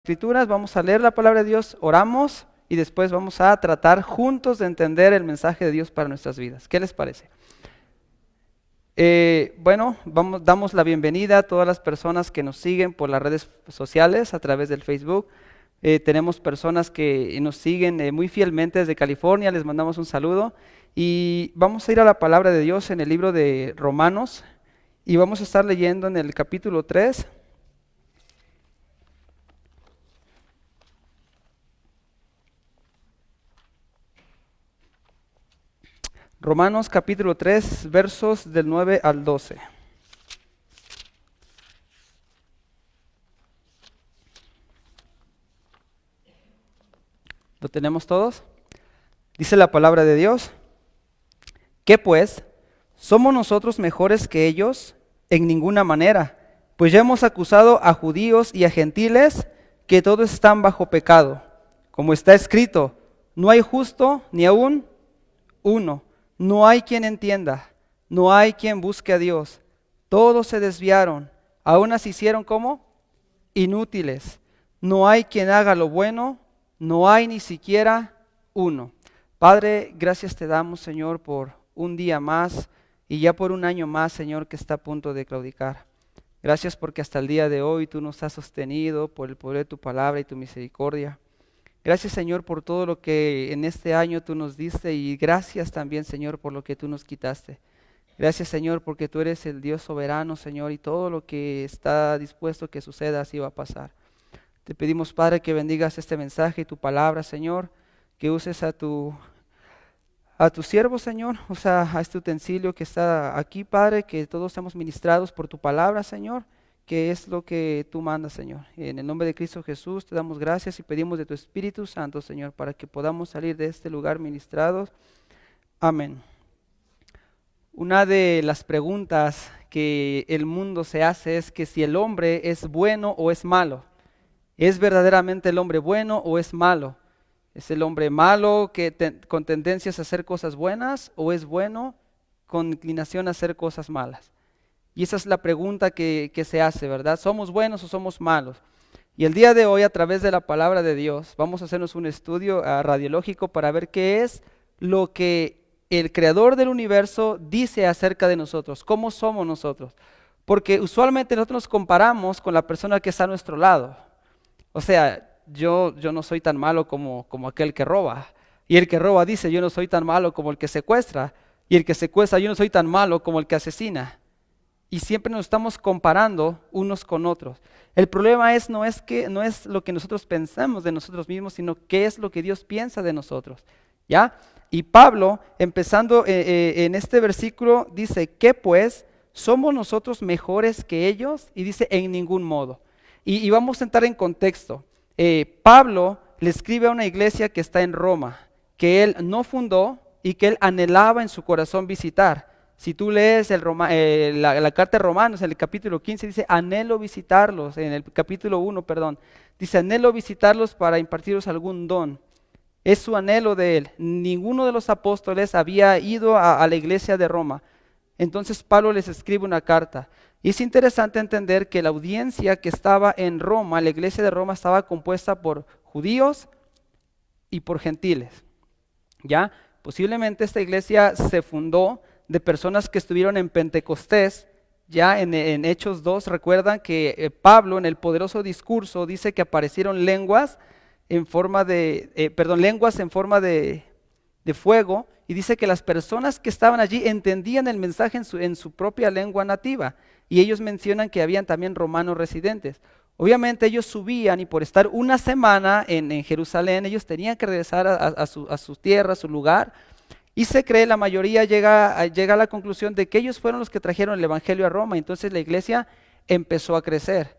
Escrituras, vamos a leer la palabra de Dios, oramos y después vamos a tratar juntos de entender el mensaje de Dios para nuestras vidas. ¿Qué les parece? Damos la bienvenida a todas las personas que nos siguen por las redes sociales a través del Facebook. Tenemos personas que nos siguen muy fielmente desde California, les mandamos un saludo y vamos a ir a la palabra de Dios en el libro de Romanos y vamos a estar leyendo en el capítulo 3. Romanos capítulo 3, versos del 9 al 12. ¿Lo tenemos todos? Dice la palabra de Dios. ¿Qué pues? ¿Somos nosotros mejores que ellos? En ninguna manera. Pues ya hemos acusado a judíos y a gentiles que todos están bajo pecado. Como está escrito, no hay justo ni aún uno. No hay quien entienda, no hay quien busque a Dios. Todos se desviaron, aún se hicieron como inútiles. No hay quien haga lo bueno, no hay ni siquiera uno. Padre, gracias te damos, Señor, por un día más y ya por un año más, Señor, que está a punto de claudicar. Gracias porque hasta el día de hoy tú nos has sostenido por el poder de tu palabra y tu misericordia. Gracias, Señor, por todo lo que en este año tú nos diste y gracias también, Señor, por lo que tú nos quitaste. Gracias, Señor, porque tú eres el Dios soberano, Señor, y todo lo que está dispuesto que suceda así va a pasar. Te pedimos, Padre, que bendigas este mensaje y tu palabra, Señor, que uses a tu siervo, Señor, a este utensilio que está aquí, Padre, que todos seamos ministrados por tu palabra, Señor, que es lo que tú mandas, Señor. En el nombre de Cristo Jesús te damos gracias y pedimos de tu Espíritu Santo, Señor, para que podamos salir de este lugar ministrados. Amén. Una de las preguntas que el mundo se hace es que si el hombre es bueno o es malo. ¿Es verdaderamente el hombre bueno o es malo? ¿Es el hombre malo con tendencias a hacer cosas buenas o es bueno con inclinación a hacer cosas malas? Y esa es la pregunta que se hace, ¿verdad? ¿Somos buenos o somos malos? Y el día de hoy, a través de la palabra de Dios, vamos a hacernos un estudio radiológico para ver qué es lo que el creador del universo dice acerca de nosotros, cómo somos nosotros. Porque usualmente nosotros nos comparamos con la persona que está a nuestro lado. O sea, yo no soy tan malo como aquel que roba. Y el que roba dice, yo no soy tan malo como el que secuestra. Y el que secuestra, yo no soy tan malo como el que asesina. Y siempre nos estamos comparando unos con otros. El problema no es lo que nosotros pensamos de nosotros mismos, sino qué es lo que Dios piensa de nosotros. ¿Ya? Y Pablo, empezando en este versículo, dice, ¿qué pues? ¿Somos nosotros mejores que ellos? Y dice, en ningún modo. Y vamos a entrar en contexto. Pablo le escribe a una iglesia que está en Roma, que él no fundó y que él anhelaba en su corazón visitar. Si tú lees la carta de Romanos, en el capítulo 15, dice, anhelo visitarlos, en el capítulo 1, perdón, dice, anhelo visitarlos para impartiros algún don. Es su anhelo de él. Ninguno de los apóstoles había ido a la iglesia de Roma. Entonces Pablo les escribe una carta. Y es interesante entender que la audiencia que estaba en Roma, la iglesia de Roma, estaba compuesta por judíos y por gentiles. ¿Ya? Posiblemente esta iglesia se fundó de personas que estuvieron en Pentecostés. Ya en Hechos 2 recuerdan que Pablo en el poderoso discurso dice que aparecieron lenguas en forma de fuego, y dice que las personas que estaban allí entendían el mensaje en su propia lengua nativa, y ellos mencionan que habían también romanos residentes. Obviamente ellos subían y por estar una semana en Jerusalén, ellos tenían que regresar a su tierra, a su lugar. Y se cree, la mayoría llega a la conclusión de que ellos fueron los que trajeron el evangelio a Roma. Entonces la iglesia empezó a crecer.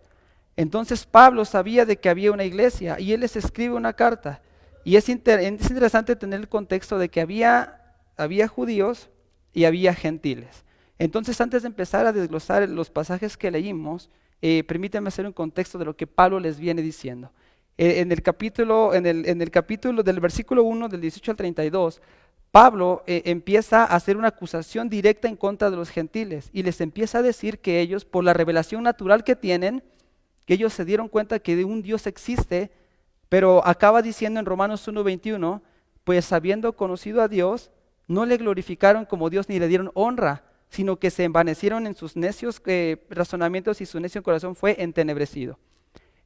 Entonces Pablo sabía de que había una iglesia y él les escribe una carta. Y es interesante tener el contexto de que había judíos y había gentiles. Entonces, antes de empezar a desglosar los pasajes que leímos, permítanme hacer un contexto de lo que Pablo les viene diciendo. En el capítulo del versículo 1 del 18 al 32, Pablo empieza a hacer una acusación directa en contra de los gentiles y les empieza a decir que ellos, por la revelación natural que tienen, que ellos se dieron cuenta que un Dios existe, pero acaba diciendo en Romanos 1:21, pues habiendo conocido a Dios, no le glorificaron como Dios ni le dieron honra, sino que se envanecieron en sus necios razonamientos y su necio corazón fue entenebrecido.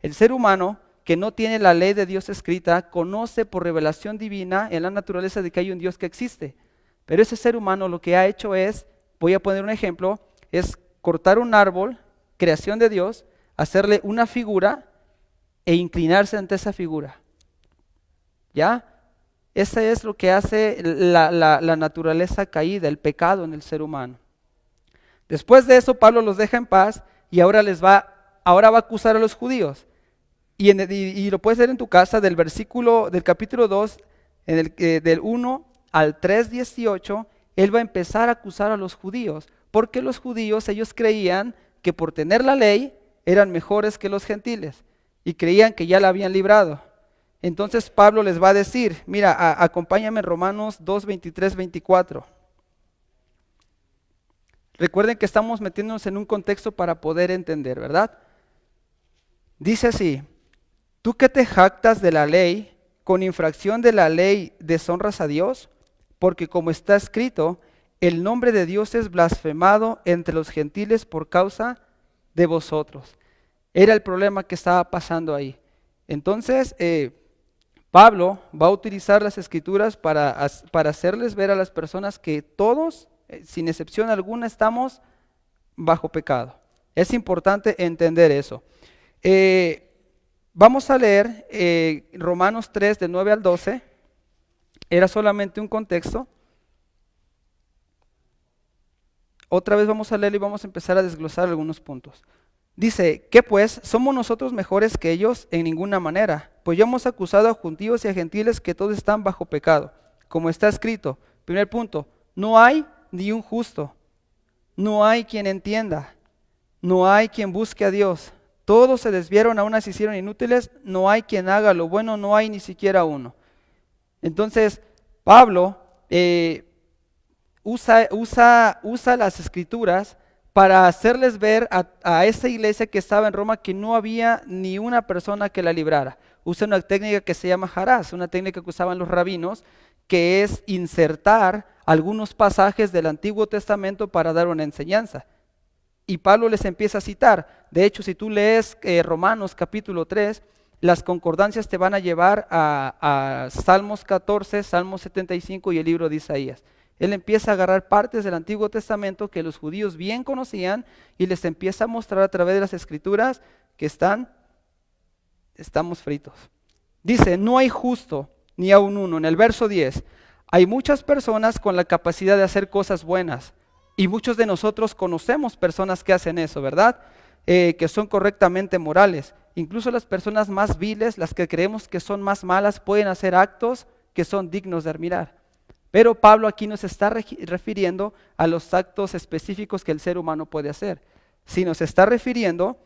El ser humano que no tiene la ley de Dios escrita, conoce por revelación divina en la naturaleza de que hay un Dios que existe. Pero ese ser humano lo que ha hecho es, voy a poner un ejemplo, es cortar un árbol, creación de Dios, hacerle una figura e inclinarse ante esa figura. ¿Ya? Ese es lo que hace la naturaleza caída, el pecado en el ser humano. Después de eso, Pablo los deja en paz y ahora va a acusar a los judíos. Y lo puedes ver en tu casa del capítulo 2, del 1 al 3:18, él va a empezar a acusar a los judíos, porque los judíos, ellos creían que por tener la ley eran mejores que los gentiles y creían que ya la habían librado. Entonces Pablo les va a decir, mira, acompáñame en Romanos 2, 23, 24. Recuerden que estamos metiéndonos en un contexto para poder entender, ¿verdad? Dice así: tú que te jactas de la ley, con infracción de la ley deshonras a Dios, porque como está escrito, el nombre de Dios es blasfemado entre los gentiles por causa de vosotros. Era el problema que estaba pasando ahí. Entonces, Pablo va a utilizar las escrituras para hacerles ver a las personas que todos, sin excepción alguna, estamos bajo pecado. Es importante entender eso. Vamos a leer Romanos 3 del 9 al 12. Era solamente un contexto. Otra vez vamos a leer y vamos a empezar a desglosar algunos puntos. Dice, ¿qué pues? ¿Somos nosotros mejores que ellos? En ninguna manera. Pues ya hemos acusado a judíos y a gentiles que todos están bajo pecado. Como está escrito, primer punto, no hay ni un justo. No hay quien entienda. No hay quien busque a Dios. Todos se desviaron, aún se hicieron inútiles. No hay quien haga lo bueno, no hay ni siquiera uno. Entonces, Pablo usa las escrituras para hacerles ver a esa iglesia que estaba en Roma que no había ni una persona que la librara. Usa una técnica que se llama jarás, una técnica que usaban los rabinos, que es insertar algunos pasajes del Antiguo Testamento para dar una enseñanza. Y Pablo les empieza a citar. De hecho, si tú lees Romanos capítulo 3, las concordancias te van a llevar a Salmos 14, Salmos 75 y el libro de Isaías. Él empieza a agarrar partes del Antiguo Testamento que los judíos bien conocían y les empieza a mostrar a través de las escrituras que estamos fritos. Dice, no hay justo ni aun uno. En el verso 10, hay muchas personas con la capacidad de hacer cosas buenas y muchos de nosotros conocemos personas que hacen eso, ¿verdad? Que son correctamente morales. Incluso las personas más viles, las que creemos que son más malas, pueden hacer actos que son dignos de admirar. Pero Pablo aquí no se está refiriendo a los actos específicos que el ser humano puede hacer, sino se está refiriendo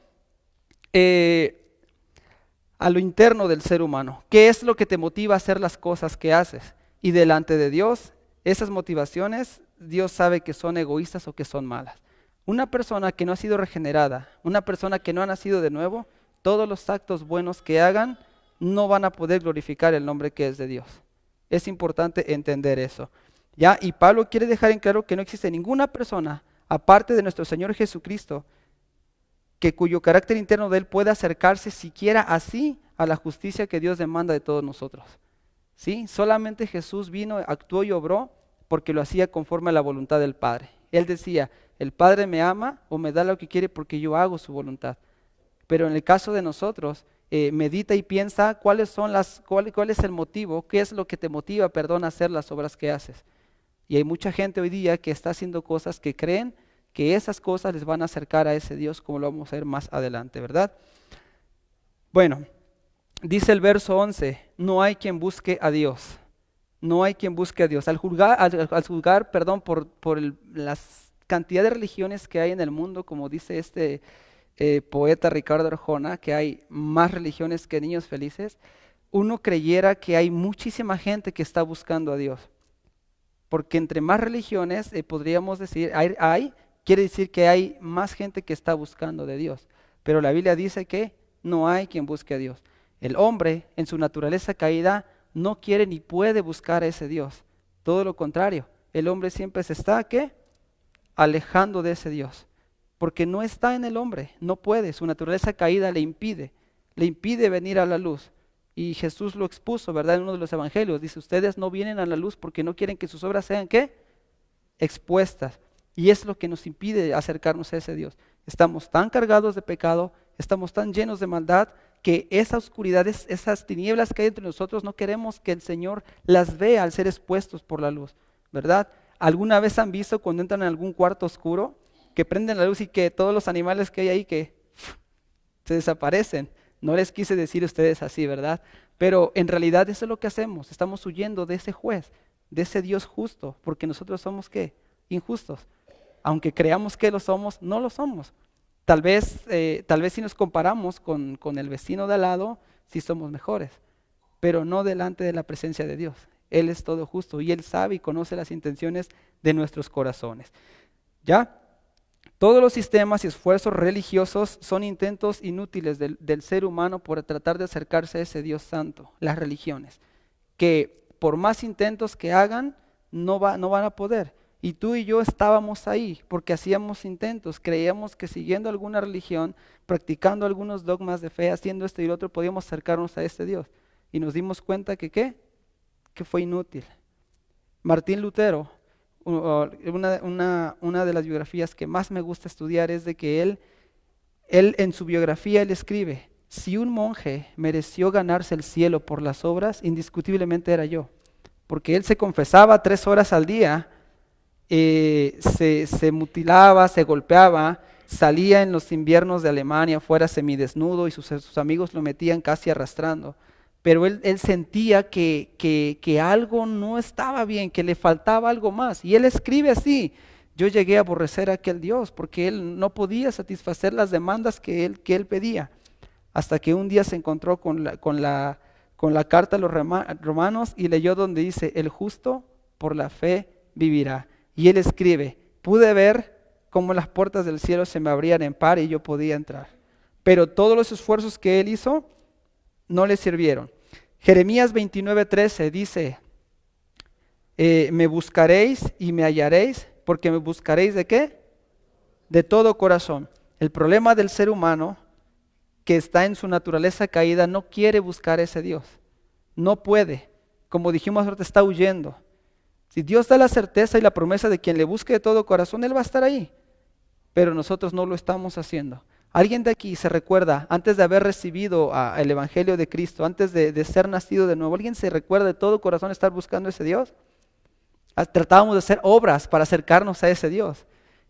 a lo interno del ser humano. ¿Qué es lo que te motiva a hacer las cosas que haces? Y delante de Dios, esas motivaciones, Dios sabe que son egoístas o que son malas. Una persona que no ha sido regenerada, una persona que no ha nacido de nuevo, todos los actos buenos que hagan no van a poder glorificar el nombre que es de Dios. Es importante entender eso. ¿Ya? Y Pablo quiere dejar en claro que no existe ninguna persona, aparte de nuestro Señor Jesucristo, cuyo carácter interno de Él pueda acercarse siquiera así a la justicia que Dios demanda de todos nosotros. ¿Sí? Solamente Jesús vino, actuó y obró porque lo hacía conforme a la voluntad del Padre. Él decía, el Padre me ama o me da lo que quiere porque yo hago su voluntad. Pero en el caso de nosotros, medita y piensa cuál es el motivo, qué es lo que te motiva, a hacer las obras que haces. Y hay mucha gente hoy día que está haciendo cosas que creen que esas cosas les van a acercar a ese Dios, como lo vamos a ver más adelante, ¿verdad? Bueno, dice el verso 11, no hay quien busque a Dios. No hay quien busque a Dios. Al juzgar por la cantidad de religiones que hay en el mundo, como dice este poeta Ricardo Arjona, que hay más religiones que niños felices, uno creyera que hay muchísima gente que está buscando a Dios. Porque entre más religiones, podríamos decir, quiere decir que hay más gente que está buscando de Dios. Pero la Biblia dice que no hay quien busque a Dios. El hombre, en su naturaleza caída, no quiere ni puede buscar a ese Dios. Todo lo contrario, el hombre siempre se está, ¿qué? Alejando de ese Dios. Porque no está en el hombre, no puede, su naturaleza caída le impide venir a la luz. Y Jesús lo expuso, ¿verdad? En uno de los evangelios, dice, ustedes no vienen a la luz porque no quieren que sus obras sean, ¿qué? Expuestas. Y es lo que nos impide acercarnos a ese Dios. Estamos tan cargados de pecado, estamos tan llenos de maldad, que esa oscuridad, esas tinieblas que hay entre nosotros, no queremos que el Señor las vea al ser expuestos por la luz, ¿verdad? ¿Alguna vez han visto cuando entran en algún cuarto oscuro, que prenden la luz y que todos los animales que hay ahí que se desaparecen? No les quise decir a ustedes así, ¿verdad? Pero en realidad eso es lo que hacemos, estamos huyendo de ese juez, de ese Dios justo, porque nosotros somos, ¿qué? Injustos. Aunque creamos que lo somos, no lo somos. Tal vez si nos comparamos con el vecino de al lado, sí somos mejores, pero no delante de la presencia de Dios. Él es todo justo y Él sabe y conoce las intenciones de nuestros corazones. ¿Ya? Todos los sistemas y esfuerzos religiosos son intentos inútiles del ser humano por tratar de acercarse a ese Dios santo, las religiones, que por más intentos que hagan, no van a poder. Y tú y yo estábamos ahí porque hacíamos intentos, creíamos que siguiendo alguna religión, practicando algunos dogmas de fe, haciendo esto y lo otro, podíamos acercarnos a este Dios. Y nos dimos cuenta que ¿qué? Que fue inútil. Martín Lutero, una de las biografías que más me gusta estudiar es de que él en su biografía él escribe, si un monje mereció ganarse el cielo por las obras, indiscutiblemente era yo. Porque él se confesaba 3 horas al día, se mutilaba, se golpeaba, salía en los inviernos de Alemania fuera semidesnudo y sus amigos lo metían casi arrastrando. Pero él sentía que algo no estaba bien, que le faltaba algo más. Y él escribe así, yo llegué a aborrecer a aquel Dios porque él no podía satisfacer las demandas que él pedía. Hasta que un día se encontró con la carta a los romanos y leyó donde dice, el justo por la fe vivirá. Y él escribe, pude ver cómo las puertas del cielo se me abrían en par y yo podía entrar. Pero todos los esfuerzos que él hizo no le sirvieron. Jeremías 29:13 dice, me buscaréis y me hallaréis, porque me buscaréis ¿de qué? De todo corazón. El problema del ser humano que está en su naturaleza caída no quiere buscar a ese Dios. No puede. Como dijimos ahorita, está huyendo. Si Dios da la certeza y la promesa de quien le busque de todo corazón, Él va a estar ahí. Pero nosotros no lo estamos haciendo. ¿Alguien de aquí se recuerda, antes de haber recibido el Evangelio de Cristo, antes de ser nacido de nuevo, alguien se recuerda de todo corazón estar buscando a ese Dios? Tratábamos de hacer obras para acercarnos a ese Dios.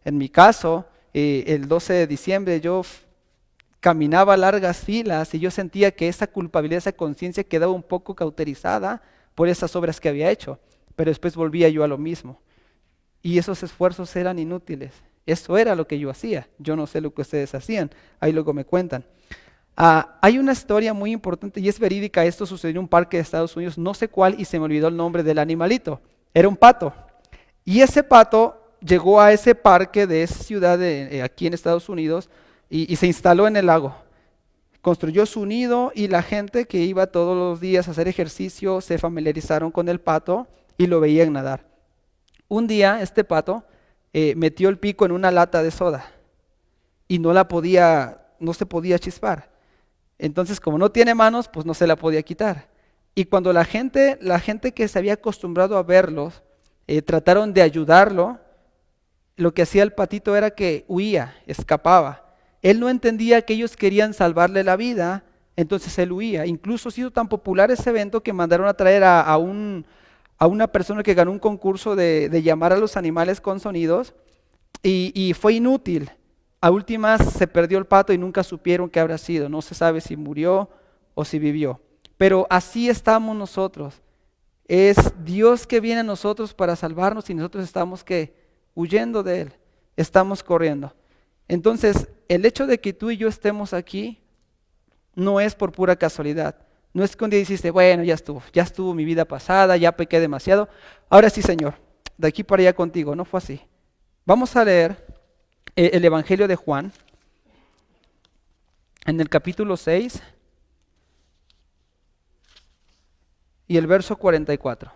En mi caso, el 12 de diciembre yo caminaba largas filas y yo sentía que esa culpabilidad, esa conciencia quedaba un poco cauterizada por esas obras que había hecho. Pero después volvía yo a lo mismo. Y esos esfuerzos eran inútiles. Eso era lo que yo hacía. Yo no sé lo que ustedes hacían. Ahí luego me cuentan. Hay una historia muy importante y es verídica. Esto sucedió en un parque de Estados Unidos, no sé cuál, y se me olvidó el nombre del animalito. Era un pato. Y ese pato llegó a ese parque de esa ciudad aquí en Estados Unidos y se instaló en el lago. Construyó su nido y la gente que iba todos los días a hacer ejercicio se familiarizaron con el pato y lo veían nadar. Un día este pato metió el pico en una lata de soda y no se podía chispar. Entonces, como no tiene manos, pues no se la podía quitar. Y cuando la gente que se había acostumbrado a verlos, trataron de ayudarlo, lo que hacía el patito era que huía, escapaba. Él no entendía que ellos querían salvarle la vida, entonces él huía. Incluso ha sido tan popular ese evento que mandaron a traer a una persona que ganó un concurso de llamar a los animales con sonidos y fue inútil. A últimas se perdió el pato y nunca supieron qué habrá sido. No se sabe si murió o si vivió. Pero así estamos nosotros. Es Dios que viene a nosotros para salvarnos y nosotros estamos ¿qué? Huyendo de Él. Estamos corriendo. Entonces, el hecho de que tú y yo estemos aquí no es por pura casualidad. No es que un día dijiste, bueno, ya estuvo mi vida pasada, ya pequé demasiado. Ahora sí, Señor, de aquí para allá contigo. No fue así. Vamos a leer el Evangelio de Juan. en el capítulo 6 y el verso 44.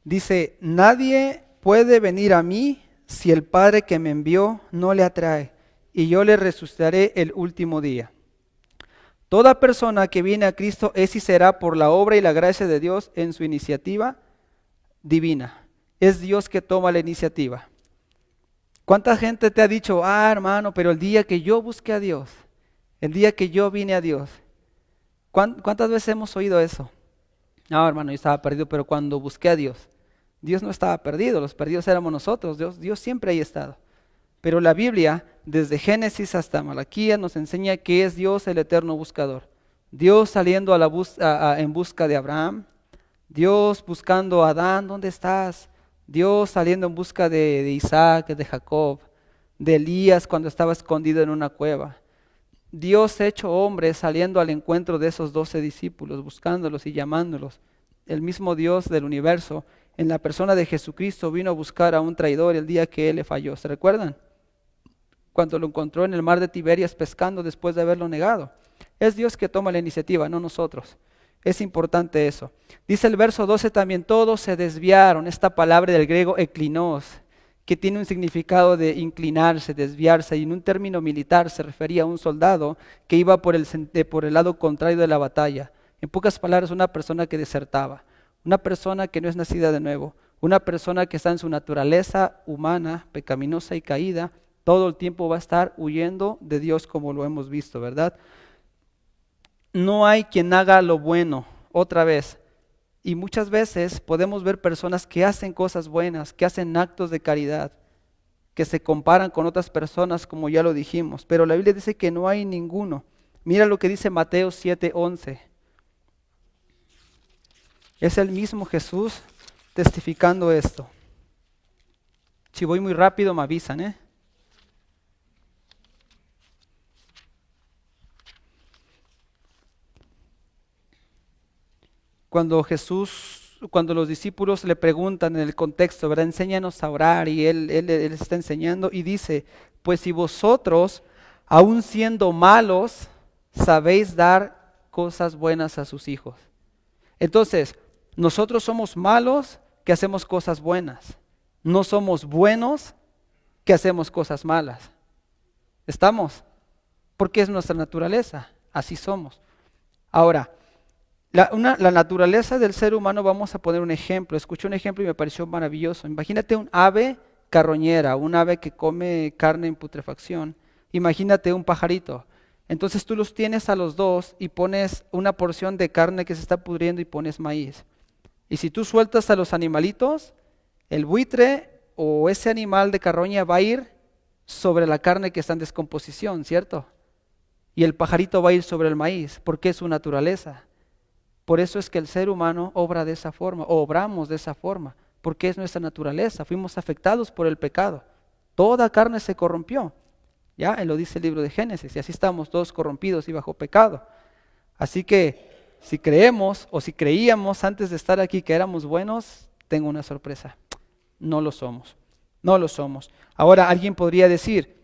Dice, nadie puede venir a mí si el Padre que me envió no le atrae, y yo le resucitaré el último día. Toda persona que viene a Cristo es y será por la obra y la gracia de Dios en su iniciativa divina. Es Dios que toma la iniciativa. ¿Cuánta gente te ha dicho, hermano, pero el día que yo busqué a Dios, el día que yo vine a Dios? ¿Cuántas veces hemos oído eso? No, hermano, yo estaba perdido, pero cuando busqué a Dios, Dios no estaba perdido, los perdidos éramos nosotros, Dios siempre ahí ha estado. Pero la Biblia, desde Génesis hasta Malaquías, nos enseña que es Dios el eterno buscador. Dios saliendo en busca de Abraham, Dios buscando a Adán, ¿dónde estás? Dios saliendo en busca de Isaac, de Jacob, de Elías cuando estaba escondido en una cueva. Dios hecho hombre saliendo al encuentro de esos 12 discípulos, buscándolos y llamándolos. El mismo Dios del universo, en la persona de Jesucristo, vino a buscar a un traidor el día que él le falló. ¿Se recuerdan? Cuando lo encontró en el mar de Tiberias pescando después de haberlo negado. Es Dios que toma la iniciativa, no nosotros. Es importante eso. Dice el verso 12 también, todos se desviaron. Esta palabra del griego eklinos, que tiene un significado de inclinarse, desviarse, y en un término militar se refería a un soldado que iba por el lado contrario de la batalla. En pocas palabras, una persona que desertaba, una persona que no es nacida de nuevo, una persona que está en su naturaleza humana, pecaminosa y caída, todo el tiempo va a estar huyendo de Dios como lo hemos visto, ¿verdad? No hay quien haga lo bueno, otra vez. Y muchas veces podemos ver personas que hacen cosas buenas, que hacen actos de caridad, que se comparan con otras personas, como ya lo dijimos. Pero la Biblia dice que no hay ninguno. Mira lo que dice Mateo 7:11. Es el mismo Jesús testificando esto. Si voy muy rápido me avisan, Cuando los discípulos le preguntan en el contexto, ¿verdad? Enséñanos a orar, y él está enseñando y dice, pues si vosotros, aun siendo malos, sabéis dar cosas buenas a sus hijos. Entonces, nosotros somos malos que hacemos cosas buenas. No somos buenos que hacemos cosas malas. ¿Estamos? Porque es nuestra naturaleza, así somos. Ahora, la naturaleza del ser humano, vamos a poner un ejemplo. Escuché un ejemplo y me pareció maravilloso. Imagínate un ave carroñera, un ave que come carne en putrefacción. Imagínate un pajarito. Entonces tú los tienes a los dos y pones una porción de carne que se está pudriendo y pones maíz. Y si tú sueltas a los animalitos, el buitre o ese animal de carroña va a ir sobre la carne que está en descomposición, ¿cierto? Y el pajarito va a ir sobre el maíz, porque es su naturaleza. Por eso es que el ser humano obra de esa forma, o obramos de esa forma, porque es nuestra naturaleza. Fuimos afectados por el pecado. Toda carne se corrompió. Ya, lo dice el libro de Génesis, y así estamos todos corrompidos y bajo pecado. Así que si creemos o si creíamos antes de estar aquí que éramos buenos, tengo una sorpresa. No lo somos. No lo somos. Ahora alguien podría decir,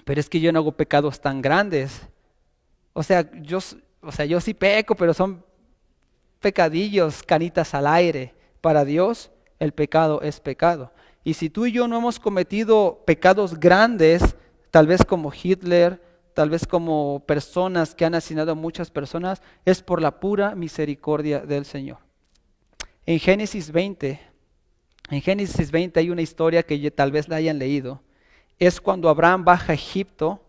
pero es que yo no hago pecados tan grandes. O sea, yo sí peco, pero son pecadillos, canitas al aire. Para Dios el pecado es pecado. Y si tú y yo no hemos cometido pecados grandes, tal vez como Hitler, tal vez como personas que han asesinado a muchas personas, es por la pura misericordia del Señor. En Génesis 20 hay una historia que tal vez la hayan leído. Es cuando Abraham baja a Egipto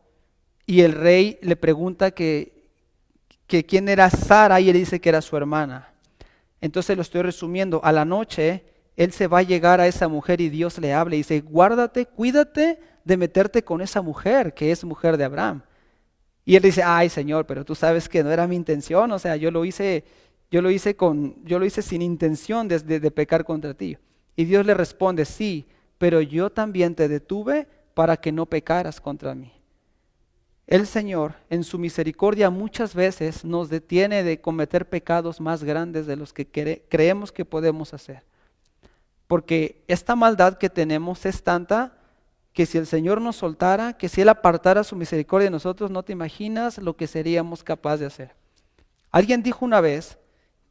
y el rey le pregunta que quién era Sara, y él dice que era su hermana. Entonces lo estoy resumiendo. A la noche él se va a llegar a esa mujer y Dios le habla y dice, guárdate, cuídate de meterte con esa mujer que es mujer de Abraham. Y él dice, ay Señor, pero tú sabes que no era mi intención, o sea, yo lo hice sin intención de pecar contra ti. Y Dios le responde, sí, pero yo también te detuve para que no pecaras contra mí. El Señor, en su misericordia, muchas veces nos detiene de cometer pecados más grandes de los que creemos que podemos hacer. porque esta maldad que tenemos es tanta que si el Señor nos soltara, que si Él apartara su misericordia de nosotros, no te imaginas lo que seríamos capaces de hacer. Alguien dijo una vez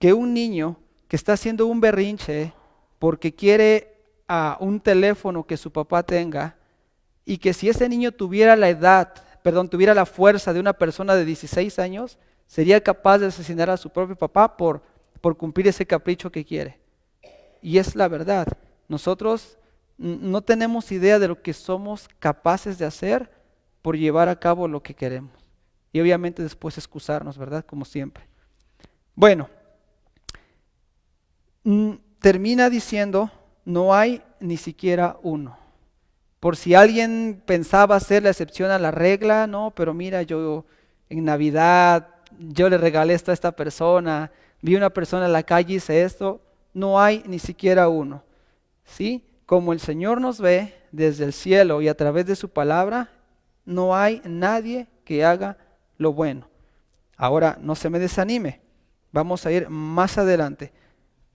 que un niño que está haciendo un berrinche porque quiere un teléfono que su papá tenga, y que si ese niño tuviera tuviera la fuerza de una persona de 16 años, sería capaz de asesinar a su propio papá por cumplir ese capricho que quiere. Y es la verdad. Nosotros no tenemos idea de lo que somos capaces de hacer por llevar a cabo lo que queremos. Y obviamente después excusarnos, ¿verdad? Como siempre. Bueno, termina diciendo, no hay ni siquiera uno. Por si alguien pensaba hacer la excepción a la regla, no, pero mira, yo en Navidad, yo le regalé esto a esta persona, vi una persona en la calle y hice esto, no hay ni siquiera uno. ¿Sí? Como el Señor nos ve desde el cielo y a través de su palabra, no hay nadie que haga lo bueno. Ahora, no se me desanime, vamos a ir más adelante.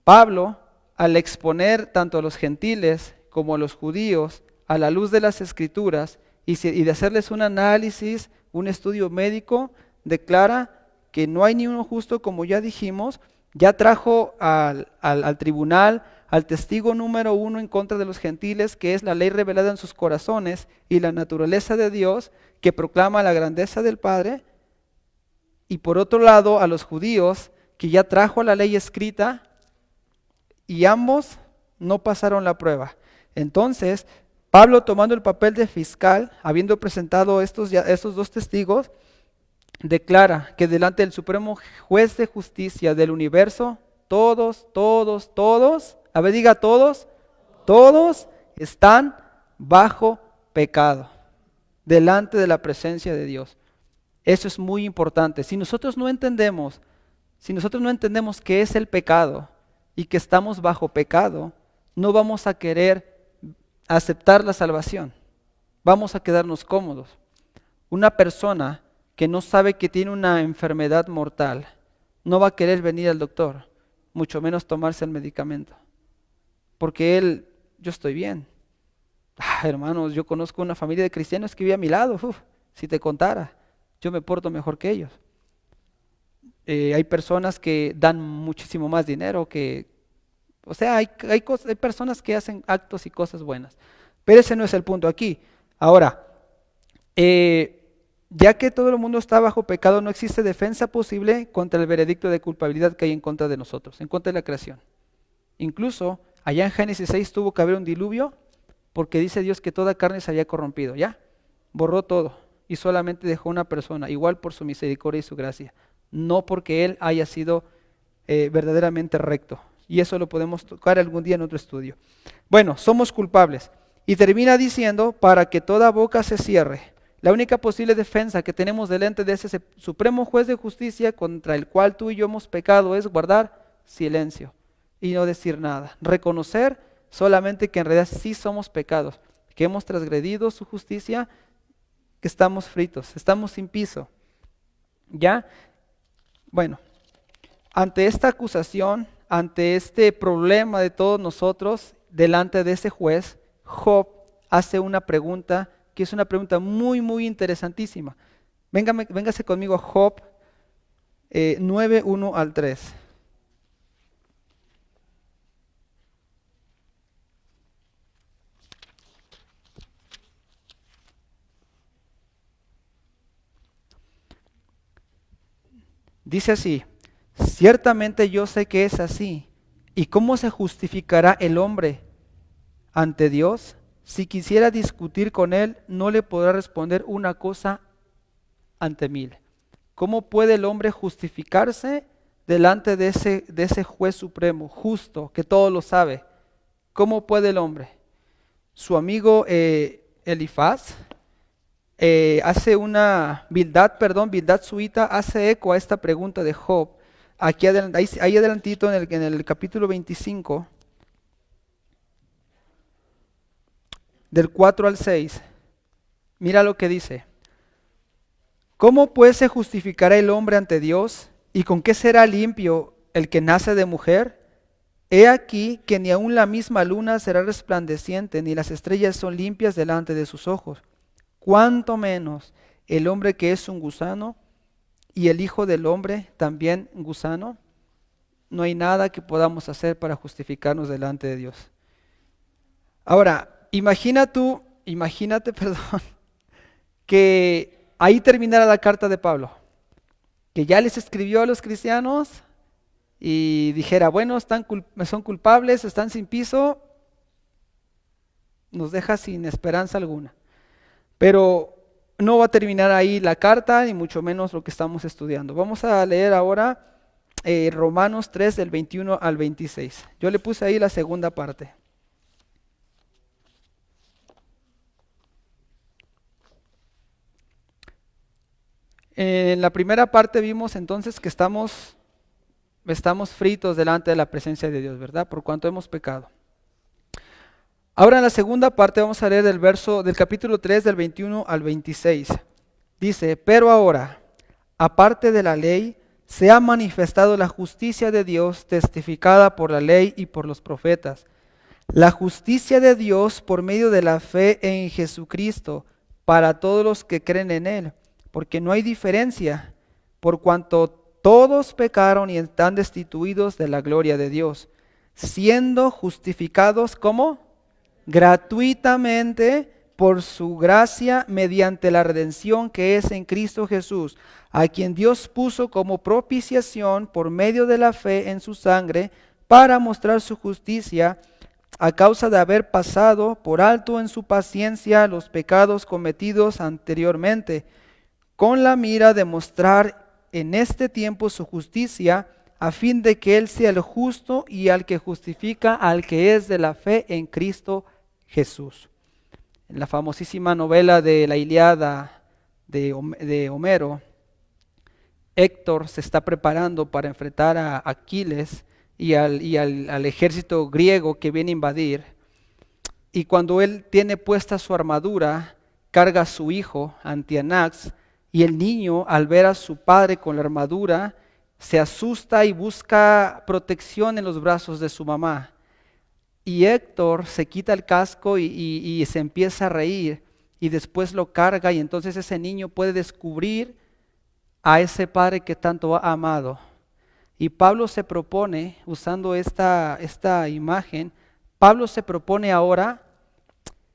Pablo, al exponer tanto a los gentiles como a los judíos, a la luz de las Escrituras y de hacerles un análisis, un estudio médico, declara que no hay ni uno justo, como ya dijimos. Ya trajo al tribunal al testigo número 1 en contra de los gentiles, que es la ley revelada en sus corazones y la naturaleza de Dios, que proclama la grandeza del Padre. Y por otro lado a los judíos, que ya trajo la ley escrita, y ambos no pasaron la prueba. Entonces, Pablo, tomando el papel de fiscal, habiendo presentado estos dos testigos, declara que delante del supremo juez de justicia del universo, todos, a ver, diga todos están bajo pecado, delante de la presencia de Dios. Eso es muy importante. Si nosotros no entendemos qué es el pecado y que estamos bajo pecado, no vamos a querer aceptar la salvación. Vamos a quedarnos cómodos. Una persona que no sabe que tiene una enfermedad mortal no va a querer venir al doctor, mucho menos tomarse el medicamento, porque yo estoy bien. Hermanos, yo conozco una familia de cristianos que vive a mi lado. Si te contara, yo me porto mejor que ellos. Hay personas que dan muchísimo más dinero hay personas que hacen actos y cosas buenas, pero ese no es el punto aquí. Ahora, ya que todo el mundo está bajo pecado, no existe defensa posible contra el veredicto de culpabilidad que hay en contra de nosotros, en contra de la creación. Incluso, allá en Génesis 6 tuvo que haber un diluvio, porque dice Dios que toda carne se había corrompido, ¿ya? Borró todo y solamente dejó una persona, igual por su misericordia y su gracia, no porque él haya sido verdaderamente recto. Y eso lo podemos tocar algún día en otro estudio. Bueno, somos culpables. Y termina diciendo, para que toda boca se cierre. La única posible defensa que tenemos delante de ese supremo juez de justicia contra el cual tú y yo hemos pecado es guardar silencio y no decir nada. Reconocer solamente que en realidad sí somos pecados, que hemos transgredido su justicia, que estamos fritos, estamos sin piso. ¿Ya? Bueno, ante esta acusación, ante este problema de todos nosotros, delante de ese juez, Job hace una pregunta que es una pregunta muy, muy interesantísima. Véngase conmigo a Job 9, 1 al 3. Dice así: ciertamente yo sé que es así. ¿Y cómo se justificará el hombre ante Dios? Si quisiera discutir con él, no le podrá responder una cosa ante 1000. ¿Cómo puede el hombre justificarse delante de ese juez supremo, justo, que todo lo sabe? ¿Cómo puede el hombre? Su amigo Elifaz hace una, Bildad Suita hace eco a esta pregunta de Job. Aquí ahí adelantito en el capítulo 25, del 4 al 6, mira lo que dice. ¿Cómo pues se justificará el hombre ante Dios? ¿Y con qué será limpio el que nace de mujer? He aquí que ni aun la misma luna será resplandeciente, ni las estrellas son limpias delante de sus ojos. Cuánto menos el hombre que es un gusano y el Hijo del Hombre también gusano. No hay nada que podamos hacer para justificarnos delante de Dios. Ahora, imagínate, perdón, que ahí terminara la carta de Pablo, que ya les escribió a los cristianos y dijera, bueno, son culpables, están sin piso, nos deja sin esperanza alguna. Pero no va a terminar ahí la carta, ni mucho menos lo que estamos estudiando. Vamos a leer ahora Romanos 3 del 21 al 26. Yo le puse ahí la segunda parte. En la primera parte vimos entonces que estamos fritos delante de la presencia de Dios, ¿verdad? Por cuanto hemos pecado. Ahora en la segunda parte vamos a leer del capítulo 3 del 21 al 26. Dice, pero ahora, aparte de la ley, se ha manifestado la justicia de Dios testificada por la ley y por los profetas. La justicia de Dios por medio de la fe en Jesucristo para todos los que creen en Él, porque no hay diferencia, por cuanto todos pecaron y están destituidos de la gloria de Dios, siendo justificados como gratuitamente por su gracia mediante la redención que es en Cristo Jesús, a quien Dios puso como propiciación por medio de la fe en su sangre para mostrar su justicia a causa de haber pasado por alto en su paciencia los pecados cometidos anteriormente, con la mira de mostrar en este tiempo su justicia, a fin de que Él sea el justo y al que justifica al que es de la fe en Cristo Jesús. En la famosísima novela de la Ilíada de Homero, Héctor se está preparando para enfrentar a Aquiles y al ejército griego que viene a invadir. Y cuando él tiene puesta su armadura, carga a su hijo, Antianax, y el niño, al ver a su padre con la armadura, se asusta y busca protección en los brazos de su mamá. Y Héctor se quita el casco y se empieza a reír, y después lo carga, y entonces ese niño puede descubrir a ese padre que tanto ha amado. Y Pablo se propone, usando esta imagen, Pablo se propone ahora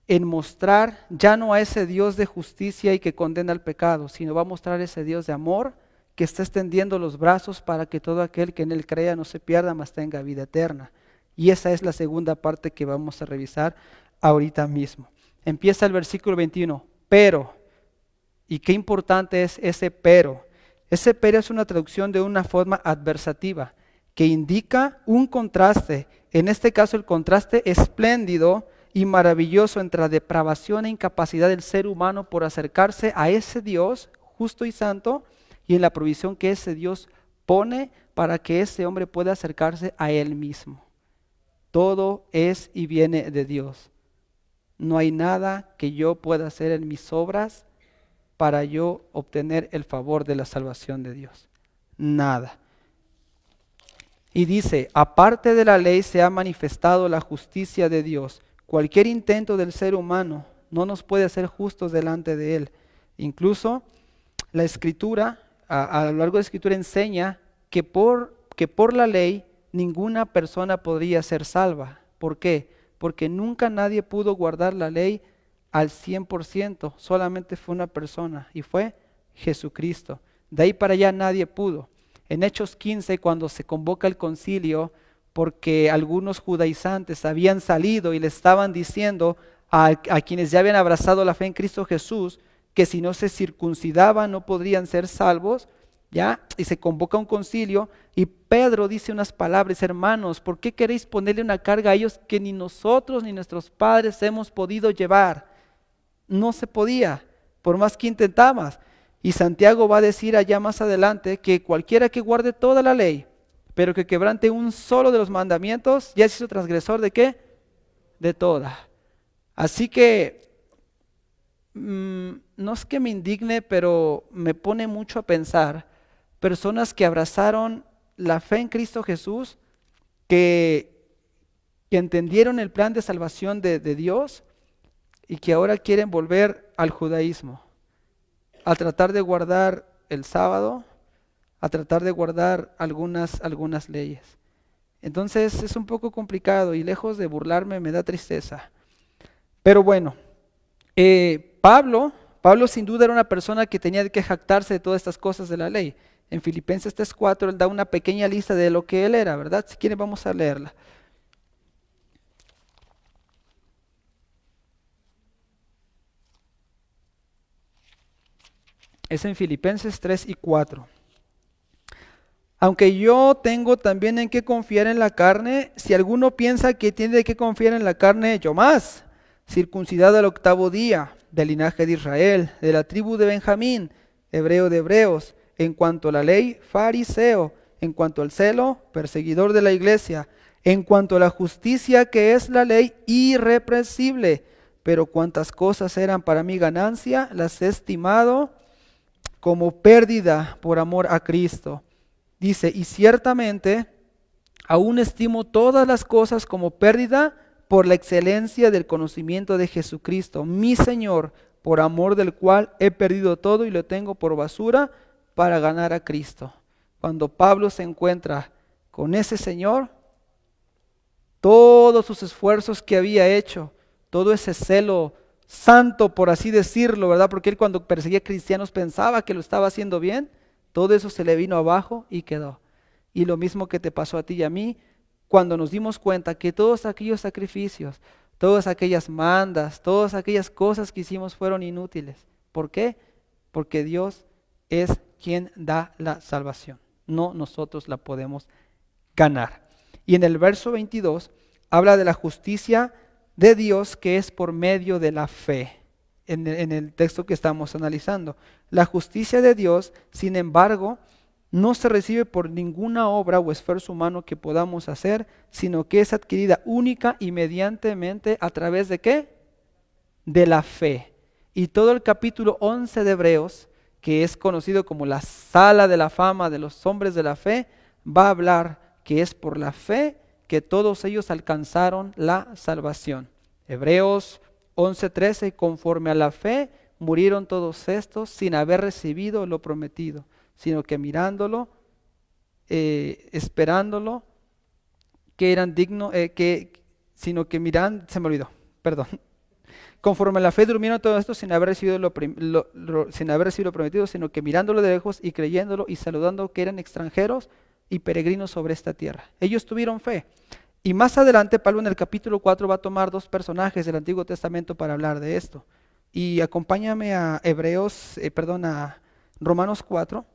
en mostrar ya no a ese Dios de justicia y que condena el pecado, sino va a mostrar ese Dios de amor que está extendiendo los brazos para que todo aquel que en Él crea no se pierda, mas tenga vida eterna. Y esa es la segunda parte que vamos a revisar ahorita mismo. Empieza el versículo 21, pero, y qué importante es ese pero. Ese pero es una traducción de una forma adversativa que indica un contraste, en este caso el contraste espléndido y maravilloso entre la depravación e incapacidad del ser humano por acercarse a ese Dios justo y santo y en la provisión que ese Dios pone para que ese hombre pueda acercarse a Él mismo. Todo es y viene de Dios. No hay nada que yo pueda hacer en mis obras para yo obtener el favor de la salvación de Dios. Nada. Y dice, aparte de la ley se ha manifestado la justicia de Dios. Cualquier intento del ser humano no nos puede hacer justos delante de Él. Incluso la Escritura, a lo largo de la Escritura enseña que por la ley ninguna persona podría ser salva. ¿Por qué? Porque nunca nadie pudo guardar la ley al 100%, solamente fue una persona y fue Jesucristo. De ahí para allá nadie pudo. En Hechos 15, cuando se convoca el concilio, porque algunos judaizantes habían salido y le estaban diciendo a quienes ya habían abrazado la fe en Cristo Jesús, que si no se circuncidaban no podrían ser salvos, ¿ya? Y se convoca un concilio y Pedro dice unas palabras, hermanos, ¿por qué queréis ponerle una carga a ellos que ni nosotros ni nuestros padres hemos podido llevar? No se podía, por más que intentabas. Y Santiago va a decir allá más adelante que cualquiera que guarde toda la ley, pero que quebrante un solo de los mandamientos, ya se hizo transgresor ¿de qué? De toda. Así que, no es que me indigne, pero me pone mucho a pensar, personas que abrazaron la fe en Cristo Jesús, que que entendieron el plan de salvación de Dios y que ahora quieren volver al judaísmo, a tratar de guardar el sábado, a tratar de guardar algunas leyes. Entonces es un poco complicado y lejos de burlarme me da tristeza. Pero bueno, Pablo sin duda era una persona que tenía que jactarse de todas estas cosas de la ley. En Filipenses 3:4 él da una pequeña lista de lo que él era, ¿verdad? Si quieren vamos a leerla. Es en Filipenses 3:4. Aunque yo tengo también en qué confiar en la carne, si alguno piensa que tiene que confiar en la carne, yo más, circuncidado al 8º día, del linaje de Israel, de la tribu de Benjamín, hebreo de hebreos, en cuanto a la ley, fariseo, en cuanto al celo, perseguidor de la iglesia, en cuanto a la justicia que es la ley, irreprensible. Pero cuantas cosas eran para mi ganancia, las he estimado como pérdida por amor a Cristo. Dice, y ciertamente aún estimo todas las cosas como pérdida por la excelencia del conocimiento de Jesucristo, mi Señor, por amor del cual he perdido todo y lo tengo por basura para ganar a Cristo. Cuando Pablo se encuentra con ese Señor, todos sus esfuerzos que había hecho, todo ese celo santo, por así decirlo, ¿verdad? Porque él cuando perseguía cristianos pensaba que lo estaba haciendo bien, todo eso se le vino abajo y quedó. Y lo mismo que te pasó a ti y a mí, cuando nos dimos cuenta que todos aquellos sacrificios, todas aquellas mandas, todas aquellas cosas que hicimos fueron inútiles. ¿Por qué? Porque Dios es quien da la salvación. No nosotros la podemos ganar. Y en el verso 22 habla de la justicia de Dios que es por medio de la fe. En el texto que estamos analizando. La justicia de Dios, sin embargo, no se recibe por ninguna obra o esfuerzo humano que podamos hacer, sino que es adquirida única y mediantemente a través de ¿qué? De la fe. Y todo el capítulo 11 de Hebreos, que es conocido como la sala de la fama de los hombres de la fe, va a hablar que es por la fe que todos ellos alcanzaron la salvación. Hebreos 11:13, conforme a la fe murieron todos estos sin haber recibido lo prometido, sino que mirándolo, esperándolo, que eran dignos, sino que miran, se me olvidó, perdón. Conforme a la fe durmieron todos estos sin haber recibido sin haber recibido lo prometido, sino que mirándolo de lejos y creyéndolo y saludando que eran extranjeros y peregrinos sobre esta tierra. Ellos tuvieron fe. Y más adelante Pablo en el capítulo 4 va a tomar dos personajes del Antiguo Testamento para hablar de esto. Y acompáñame a a Romanos 4.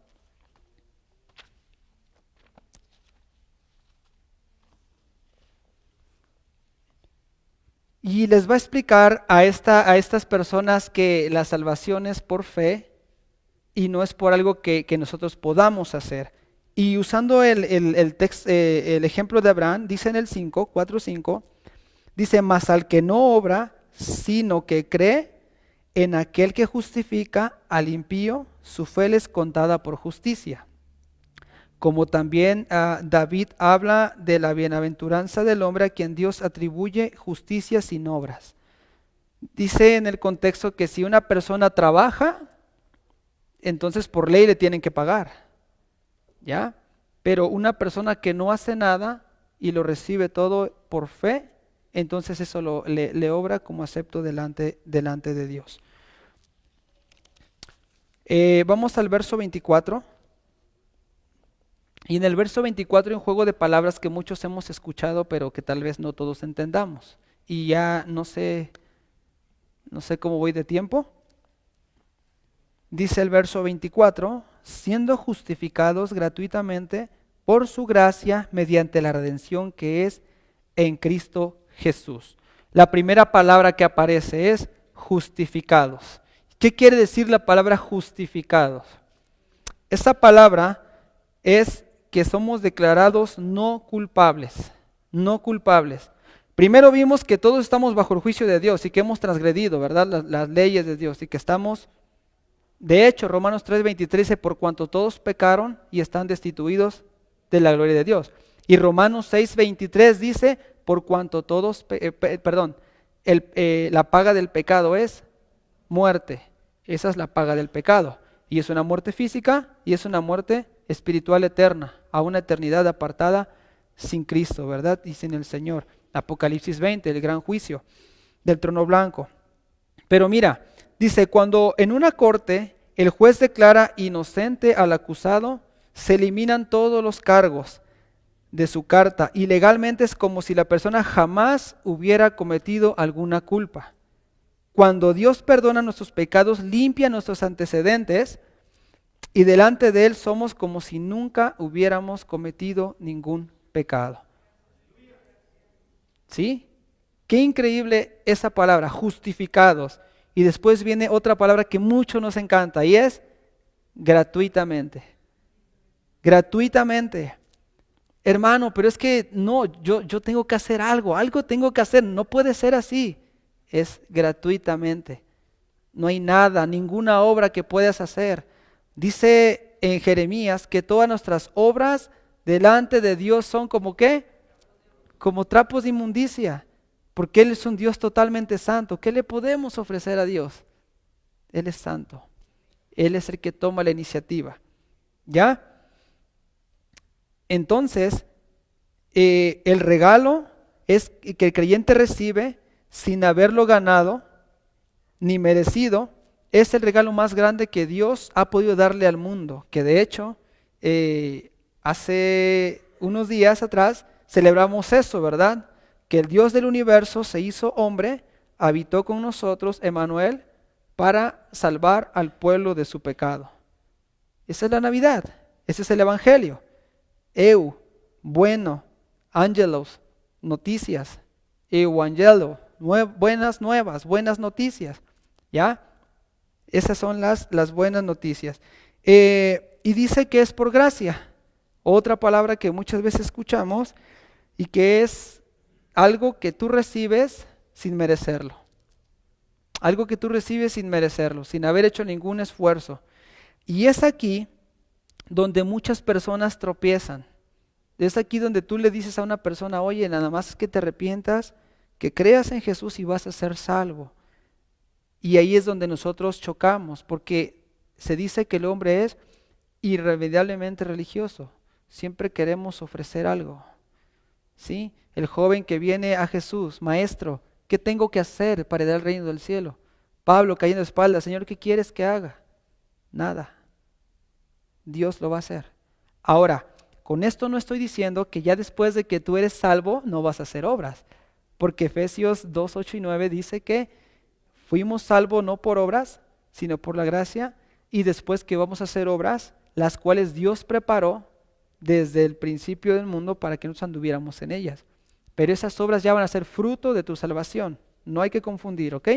Y les va a explicar a estas personas que la salvación es por fe y no es por algo que nosotros podamos hacer. Y usando el ejemplo de Abraham, dice en el 4:5, dice, mas al que no obra, sino que cree en aquel que justifica al impío, su fe le es contada por justicia. Como también David habla de la bienaventuranza del hombre a quien Dios atribuye justicia sin obras. Dice en el contexto que si una persona trabaja, entonces por ley le tienen que pagar, ¿ya? Pero una persona que no hace nada y lo recibe todo por fe, entonces eso le obra como acepto delante de Dios. Vamos al verso 24. Y en el verso 24 hay un juego de palabras que muchos hemos escuchado, pero que tal vez no todos entendamos. Y ya no sé cómo voy de tiempo. Dice el verso 24, siendo justificados gratuitamente por su gracia mediante la redención que es en Cristo Jesús. La primera palabra que aparece es justificados. ¿Qué quiere decir la palabra justificados? Esa palabra es que somos declarados no culpables, no culpables. Primero vimos que todos estamos bajo el juicio de Dios y que hemos transgredido, ¿verdad? Las leyes de Dios y que estamos, de hecho, Romanos 3:23 dice, por cuanto todos pecaron y están destituidos de la gloria de Dios. Y Romanos 6:23 dice, por cuanto la paga del pecado es muerte. Esa es la paga del pecado. Y es una muerte física y es una muerte espiritual eterna, a una eternidad apartada sin Cristo, ¿verdad? Y sin el Señor. Apocalipsis 20, el gran juicio del trono blanco. Pero mira, dice, cuando en una corte el juez declara inocente al acusado, se eliminan todos los cargos de su carta y legalmente es como si la persona jamás hubiera cometido alguna culpa. Cuando Dios perdona nuestros pecados, limpia nuestros antecedentes y delante de Él somos como si nunca hubiéramos cometido ningún pecado. ¿Sí? Qué increíble esa palabra, justificados. Y después viene otra palabra que mucho nos encanta y es gratuitamente. Gratuitamente. Hermano, pero es que no, yo tengo que hacer algo tengo que hacer, no puede ser así. Es gratuitamente. No hay nada, ninguna obra que puedas hacer. Dice en Jeremías que todas nuestras obras delante de Dios son como ¿qué? Como trapos de inmundicia, porque Él es un Dios totalmente santo. ¿Qué le podemos ofrecer a Dios? Él es santo. Él es el que toma la iniciativa. ¿Ya? Entonces, el regalo es que el creyente recibe sin haberlo ganado ni merecido. Es el regalo más grande que Dios ha podido darle al mundo. Que de hecho, hace unos días atrás celebramos eso, ¿verdad? Que el Dios del universo se hizo hombre, habitó con nosotros, Emmanuel, para salvar al pueblo de su pecado. Esa es la Navidad, ese es el Evangelio. Bueno, ángelos, noticias, evangelo, buenas nuevas, buenas noticias, ¿ya? Esas son las buenas noticias. Y dice que es por gracia, otra palabra que muchas veces escuchamos y que es algo que tú recibes sin merecerlo. Algo que tú recibes sin merecerlo, sin haber hecho ningún esfuerzo. Y es aquí donde muchas personas tropiezan. Es aquí donde tú le dices a una persona, oye, nada más es que te arrepientas, que creas en Jesús y vas a ser salvo. Y ahí es donde nosotros chocamos, porque se dice que el hombre es irremediablemente religioso. Siempre queremos ofrecer algo. ¿Sí? El joven que viene a Jesús, maestro, ¿qué tengo que hacer para ir al reino del cielo? Pablo cayendo de espaldas, Señor, ¿qué quieres que haga? Nada. Dios lo va a hacer. Ahora, con esto no estoy diciendo que ya después de que tú eres salvo no vas a hacer obras, porque Efesios 2, 8 y 9 dice que fuimos salvos no por obras, sino por la gracia, y después que vamos a hacer obras, las cuales Dios preparó desde el principio del mundo para que nos anduviéramos en ellas. Pero esas obras ya van a ser fruto de tu salvación, no hay que confundir, ¿ok?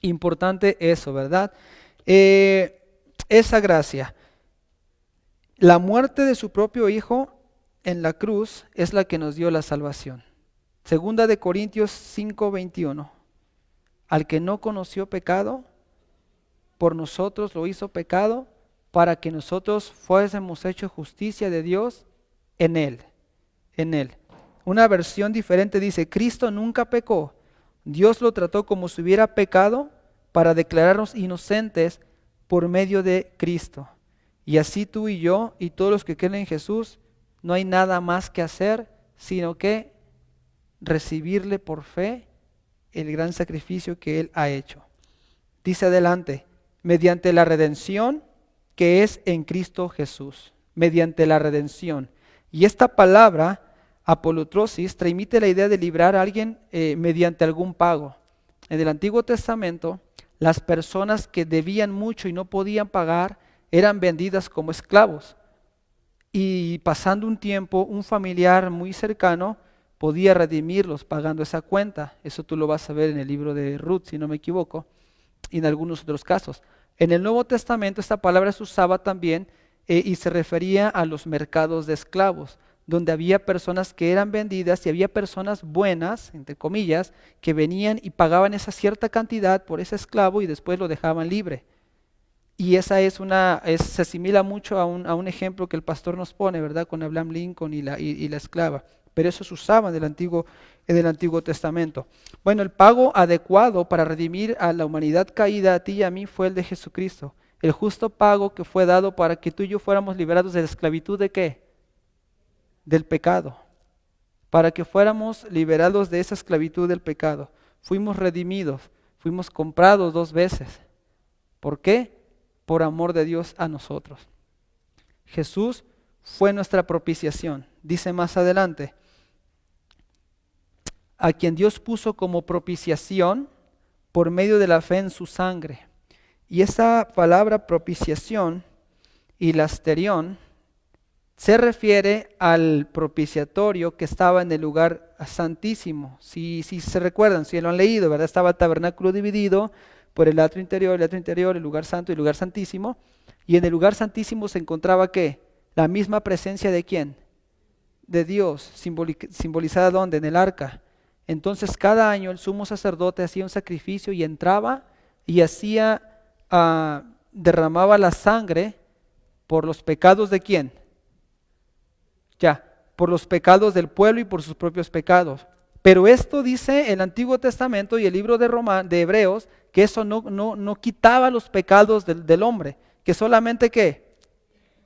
Importante eso, ¿verdad? Esa gracia. La muerte de su propio Hijo en la cruz es la que nos dio la salvación. Segunda de Corintios 5:21. Al que no conoció pecado, por nosotros lo hizo pecado, para que nosotros fuésemos hechos justicia de Dios en Él. En Él. Una versión diferente dice, Cristo nunca pecó. Dios lo trató como si hubiera pecado para declararnos inocentes por medio de Cristo. Y así tú y yo y todos los que creen en Jesús, no hay nada más que hacer, sino que recibirle por fe el gran sacrificio que Él ha hecho. Dice adelante, mediante la redención que es en Cristo Jesús, mediante la redención. Y esta palabra, apolutrosis, transmite la idea de librar a alguien mediante algún pago. En el Antiguo Testamento, las personas que debían mucho y no podían pagar, eran vendidas como esclavos. Y pasando un tiempo, un familiar muy cercano podía redimirlos pagando esa cuenta. Eso tú lo vas a ver en el libro de Ruth, si no me equivoco, y en algunos otros casos. En el Nuevo Testamento esta palabra se usaba también y se refería a los mercados de esclavos, donde había personas que eran vendidas y había personas buenas, entre comillas, que venían y pagaban esa cierta cantidad por ese esclavo y después lo dejaban libre. Y esa se asimila mucho a un ejemplo que el pastor nos pone, ¿verdad? Con Abraham Lincoln y la esclava. pero eso se usaba en el Antiguo Testamento. Bueno, el pago adecuado para redimir a la humanidad caída, a ti y a mí, fue el de Jesucristo. El justo pago que fue dado para que tú y yo fuéramos liberados de la esclavitud ¿de qué? Del pecado. Para que fuéramos liberados de esa esclavitud del pecado. Fuimos redimidos, fuimos comprados 2 veces. ¿Por qué? Por amor de Dios a nosotros. Jesús fue nuestra propiciación. Dice más adelante, a quien Dios puso como propiciación por medio de la fe en su sangre. Y esa palabra propiciación, hilasterión, se refiere al propiciatorio que estaba en el lugar santísimo. Si se recuerdan, si lo han leído, ¿verdad? Estaba el tabernáculo dividido por el atrio interior, el lugar santo y el lugar santísimo. Y en el lugar santísimo se encontraba ¿qué? La misma presencia ¿de quién? De Dios, simbolizada ¿dónde? En el arca. Entonces cada año el sumo sacerdote hacía un sacrificio y entraba y derramaba la sangre por los pecados ¿de quién? Por los pecados del pueblo y por sus propios pecados. Pero esto dice el Antiguo Testamento y el libro de Hebreos, que eso no quitaba los pecados del hombre, que solamente ¿qué?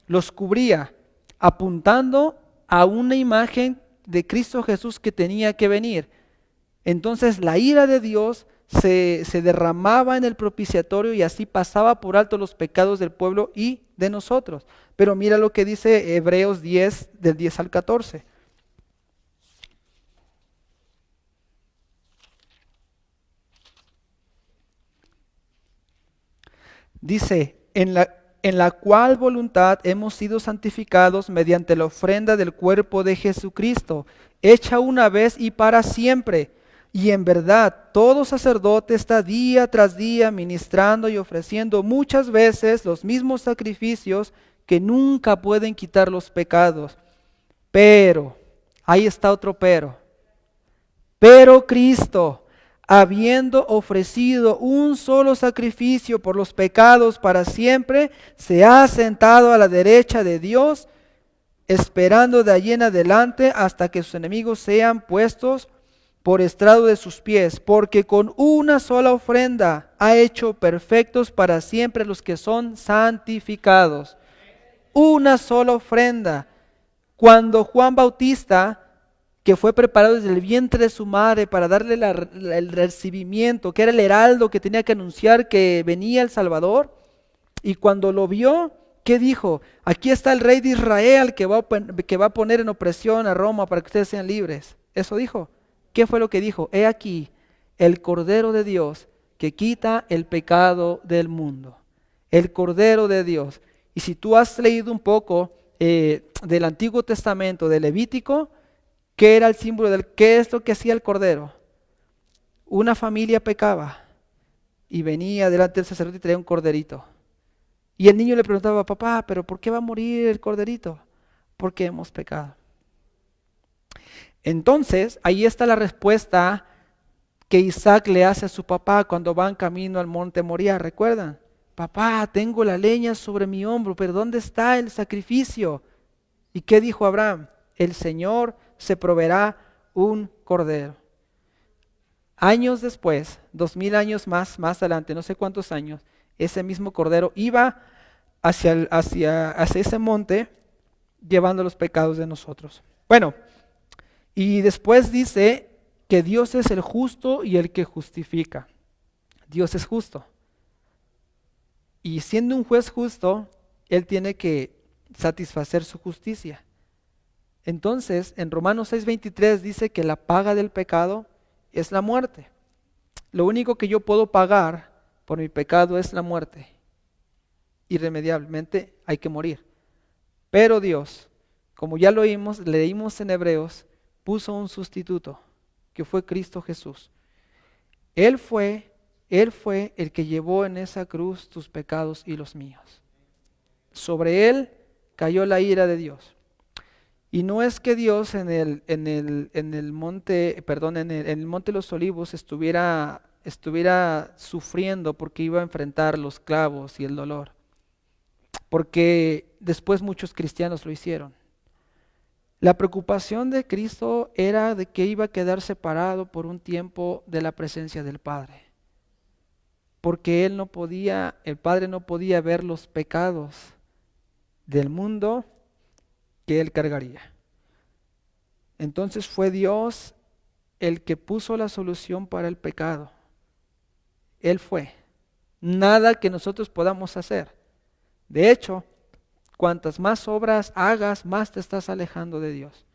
Los cubría, apuntando a una imagen de Cristo Jesús que tenía que venir. Entonces la ira de Dios se derramaba en el propiciatorio y así pasaba por alto los pecados del pueblo y de nosotros. Pero mira lo que dice Hebreos 10, del 10 al 14. Dice, en la cual voluntad hemos sido santificados mediante la ofrenda del cuerpo de Jesucristo, hecha una vez y para siempre. Y en verdad, todo sacerdote está día tras día ministrando y ofreciendo muchas veces los mismos sacrificios que nunca pueden quitar los pecados. Pero, ahí está otro pero Cristo, habiendo ofrecido un solo sacrificio por los pecados para siempre, se ha sentado a la derecha de Dios, esperando de allí en adelante hasta que sus enemigos sean puestos por estrado de sus pies, porque con una sola ofrenda ha hecho perfectos para siempre los que son santificados. Una sola ofrenda. Cuando Juan Bautista, que fue preparado desde el vientre de su madre para darle el recibimiento, que era el heraldo que tenía que anunciar que venía el Salvador, y cuando lo vio, ¿qué dijo? Aquí está el rey de Israel que va a poner en opresión a Roma para que ustedes sean libres. Eso dijo. ¿Qué fue lo que dijo? He aquí el Cordero de Dios que quita el pecado del mundo. El Cordero de Dios. Y si tú has leído un poco del Antiguo Testamento, de Levítico, ¿qué era el símbolo qué es lo que hacía el Cordero? Una familia pecaba y venía delante del sacerdote y traía un corderito. Y el niño le preguntaba, papá, ¿pero por qué va a morir el corderito? Porque hemos pecado. Entonces, ahí está la respuesta que Isaac le hace a su papá cuando van camino al monte Moría. ¿Recuerdan? Papá, tengo la leña sobre mi hombro, pero ¿dónde está el sacrificio? ¿Y qué dijo Abraham? El Señor se proveerá un cordero. Años después, 2000 años más adelante, no sé cuántos años, ese mismo cordero iba hacia ese monte llevando los pecados de nosotros. Bueno, y después dice que Dios es el justo y el que justifica. Dios es justo. Y siendo un juez justo, Él tiene que satisfacer su justicia. Entonces, en Romanos 6:23 dice que la paga del pecado es la muerte. Lo único que yo puedo pagar por mi pecado es la muerte. Irremediablemente hay que morir. Pero Dios, como ya lo leímos en Hebreos, puso un sustituto, que fue Cristo Jesús. Él fue el que llevó en esa cruz tus pecados y los míos. Sobre Él cayó la ira de Dios. Y no es que Dios en el monte de los Olivos estuviera sufriendo porque iba a enfrentar los clavos y el dolor. Porque después muchos cristianos lo hicieron. La preocupación de Cristo era de que iba a quedar separado por un tiempo de la presencia del Padre, porque el Padre no podía ver los pecados del mundo que él cargaría. Entonces fue Dios el que puso la solución para el pecado. Él fue. Nada que nosotros podamos hacer. De hecho, cuantas más obras hagas, más te estás alejando de Dios.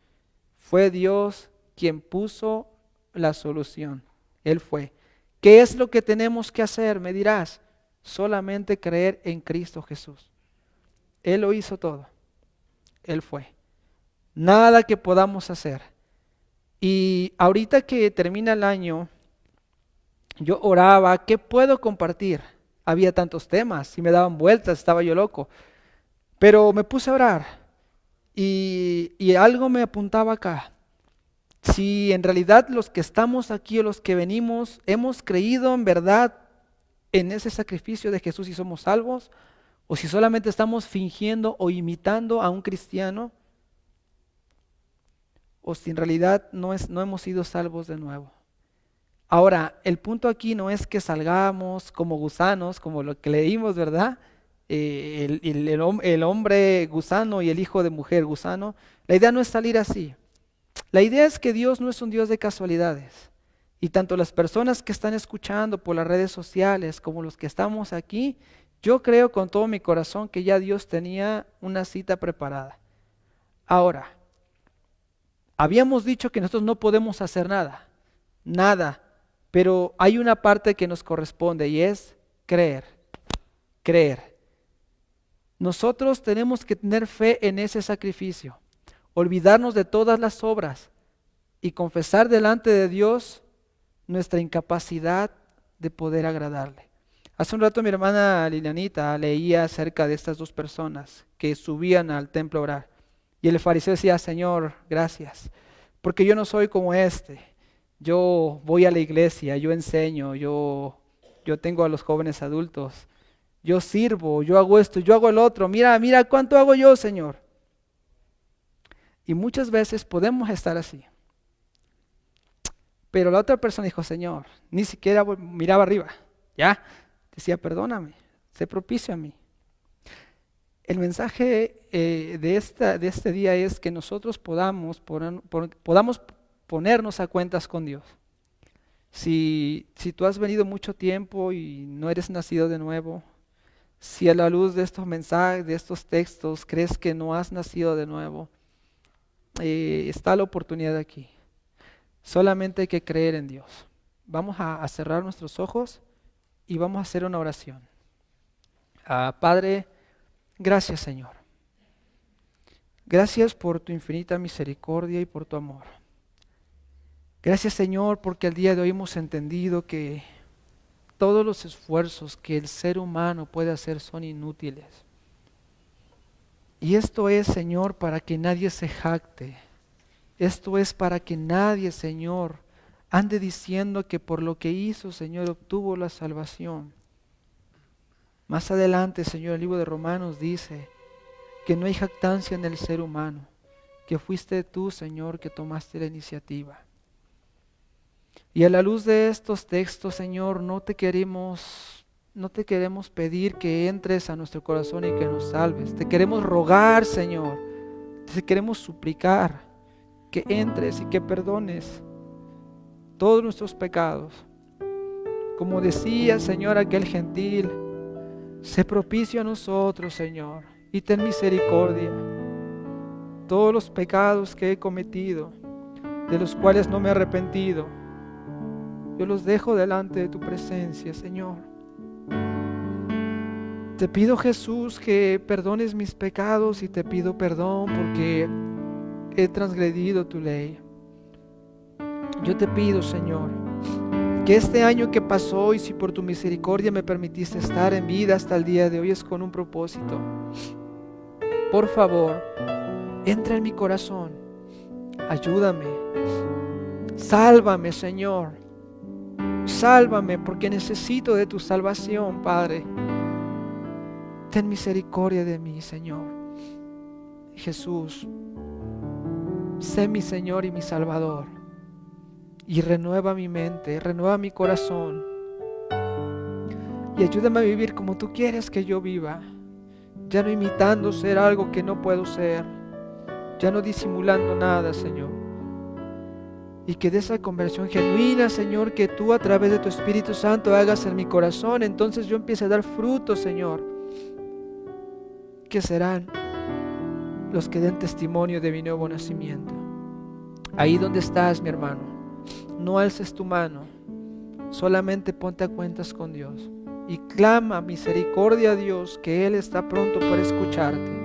Fue Dios quien puso la solución. Él fue. ¿Qué es lo que tenemos que hacer? Me dirás, solamente creer en Cristo Jesús. Él lo hizo todo. Él fue. Nada que podamos hacer. Y ahorita que termina el año, yo oraba, ¿qué puedo compartir? Había tantos temas y me daban vueltas, estaba yo loco. Pero me puse a orar y algo me apuntaba acá. Si en realidad los que estamos aquí o los que venimos hemos creído en verdad en ese sacrificio de Jesús y somos salvos, o si solamente estamos fingiendo o imitando a un cristiano, o si en realidad no hemos sido salvos de nuevo. Ahora, el punto aquí no es que salgamos como gusanos, como lo que leímos, ¿verdad? El hombre gusano y el hijo de mujer gusano. La idea no es salir así. La idea es que Dios no es un Dios de casualidades. Y tanto las personas que están escuchando por las redes sociales como los que estamos aquí, yo creo con todo mi corazón que ya Dios tenía una cita preparada. Ahora, habíamos dicho que nosotros no podemos hacer nada, nada, pero hay una parte que nos corresponde y es creer, creer. Nosotros tenemos que tener fe en ese sacrificio, olvidarnos de todas las obras y confesar delante de Dios nuestra incapacidad de poder agradarle. Hace un rato mi hermana Lilianita leía acerca de estas dos personas que subían al templo a orar. Y el fariseo decía, Señor, gracias, porque yo no soy como este. Yo voy a la iglesia, yo enseño, yo tengo a los jóvenes adultos, yo sirvo, yo hago esto, yo hago el otro. Mira cuánto hago yo, Señor. Y muchas veces podemos estar así. Pero la otra persona dijo, Señor, ni siquiera miraba arriba, ¿ya? Decía, perdóname, sé propicio a mí. El mensaje de este día es que nosotros podamos ponernos a cuentas con Dios. Si tú has venido mucho tiempo y no eres nacido de nuevo, si a la luz de estos mensajes, de estos textos, crees que no has nacido de nuevo, está la oportunidad aquí. Solamente hay que creer en Dios. Vamos a cerrar nuestros ojos y vamos a hacer una oración. Padre, gracias, Señor. Gracias por tu infinita misericordia y por tu amor. Gracias, Señor, porque el día de hoy hemos entendido que todos los esfuerzos que el ser humano puede hacer son inútiles. Y esto es, Señor, para que nadie se jacte. Esto es para que nadie, Señor, ande diciendo que por lo que hizo, Señor, obtuvo la salvación. Más adelante, Señor, el libro de Romanos dice que no hay jactancia en el ser humano, que fuiste tú, Señor, que tomaste la iniciativa. Y a la luz de estos textos, Señor, no te queremos pedir que entres a nuestro corazón y que nos salves. Te queremos rogar, Señor, te queremos suplicar que entres y que perdones todos nuestros pecados. Como decía, Señor, aquel gentil, sé propicio a nosotros, Señor, y ten misericordia. Todos los pecados que he cometido, de los cuales no me he arrepentido, yo los dejo delante de tu presencia, Señor. Te pido, Jesús, que perdones mis pecados y te pido perdón porque he transgredido tu ley. Yo te pido, Señor, que este año que pasó y si por tu misericordia me permitiste estar en vida hasta el día de hoy es con un propósito. Por favor, entra en mi corazón, ayúdame, sálvame, Señor, sálvame porque necesito de tu salvación, Padre. Ten misericordia de mí, Señor. Jesús, sé mi Señor y mi Salvador. Y renueva mi mente, renueva mi corazón. Y ayúdame a vivir como tú quieres que yo viva. Ya no imitando ser algo que no puedo ser. Ya no disimulando nada, Señor. Y que de esa conversión genuina, Señor, que tú a través de tu Espíritu Santo hagas en mi corazón, entonces yo empiece a dar frutos, Señor, que serán los que den testimonio de mi nuevo nacimiento. Ahí donde estás, mi hermano, no alces tu mano, solamente ponte a cuentas con Dios y clama misericordia a Dios, que Él está pronto para escucharte.